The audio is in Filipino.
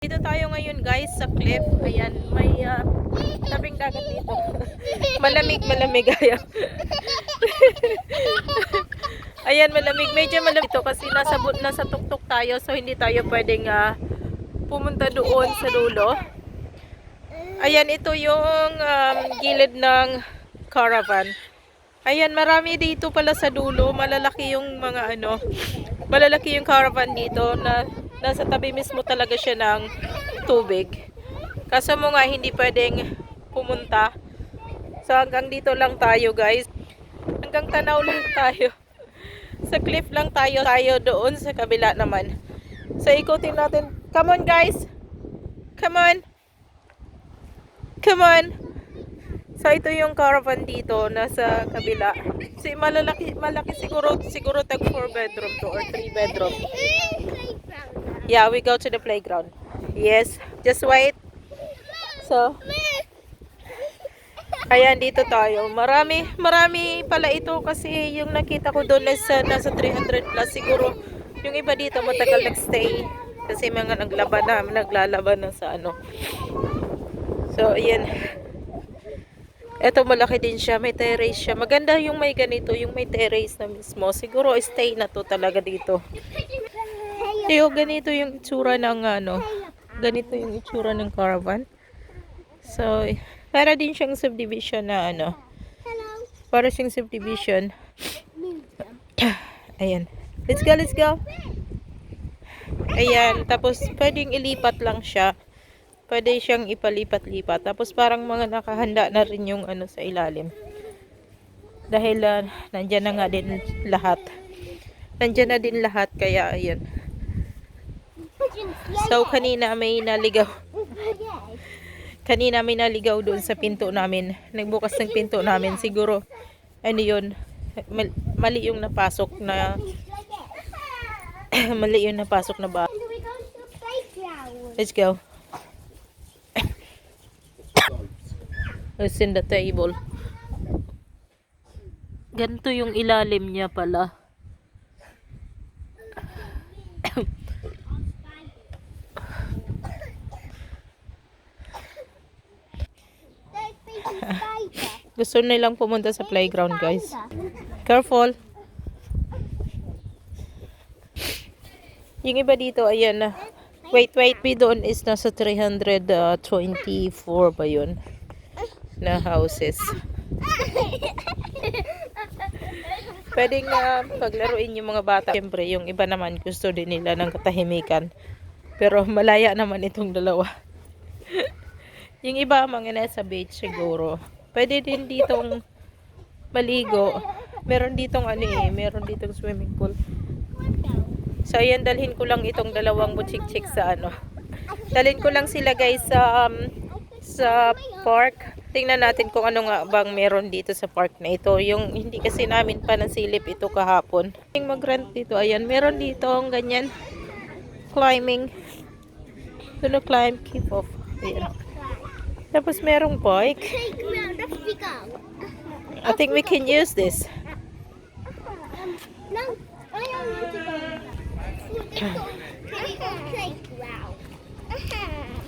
Dito tayo ngayon guys sa cliff. Ayan, may tabing dagat dito. Malamig. Ayan. Ayan, malamig. Medyo malamig ito kasi nasa tuktok tayo. So, hindi tayo pwedeng pumunta doon sa dulo. Ayan, ito yung gilid ng caravan. Ayan, marami dito pala sa dulo. Malalaki yung malalaki yung caravan dito na nasa tabi mismo talaga siya ng tubig. Kaso mo nga hindi pwedeng pumunta. So hanggang dito lang tayo guys. Hanggang tanaw lang tayo. Sa cliff lang tayo doon sa kabila naman. So ikutin natin. Come on guys. Come on. So ito yung caravan dito nasa kabila. Si malaki siguro tag 4 bedroom to or 3 bedroom. Yeah, we go to the playground. Yes, just wait. So, ayan dito tayo. Marami pala ito kasi yung nakita ko doon nasa 300 plus siguro. Yung iba dito matagal nagstay kasi mga naglalaban na sa ano. So, ayan. Ito malaki din siya, may terrace siya. Maganda yung may ganito, yung may terrace na mismo. Siguro stay na to talaga dito. Ganito yung itsura ng ganito yung itsura ng caravan. So, para din siyang subdivision na para siyang subdivision. Ayan. Let's go. Ayan, tapos pwedeng ilipat lang siya. Pwede siyang ipalipat-lipat. Tapos parang mga nakahanda na rin yung sa ilalim. Dahil nandiyan na nga din lahat. Nandiyan na din lahat kaya ayun. So kanina may naligaw. Kanina may naligaw doon sa pinto namin. Nagbukas ng pinto namin. Siguro yun. Mali yung napasok na mali yung napasok na ba. Let's go. It's in the table. Ganito yung ilalim niya pala. Gusto nilang pumunta sa playground, guys. Careful. Yung iba dito, ayan na. Wait. Doon is nasa 324 ba yun? Na houses. Pwedeng paglaruin yung mga bata. Siyempre, yung iba naman gusto din nila ng katahimikan. Pero malaya naman itong dalawa. Yung iba mga nasa beach siguro. Pwede din ditong maligo. Meron ditong meron ditong swimming pool. So ayan, dalhin ko lang itong dalawang butchik-chik sa Dalhin ko lang sila guys sa park. Tingnan natin kung ano nga bang meron dito sa park na ito. Yung hindi kasi namin pa nasilip ito kahapon. Yung mag-rent dito, ayan, meron dito ang ganyan. Climbing. Gonna climb, keep off. Ayan. Tapos merong bike. I think we can use this.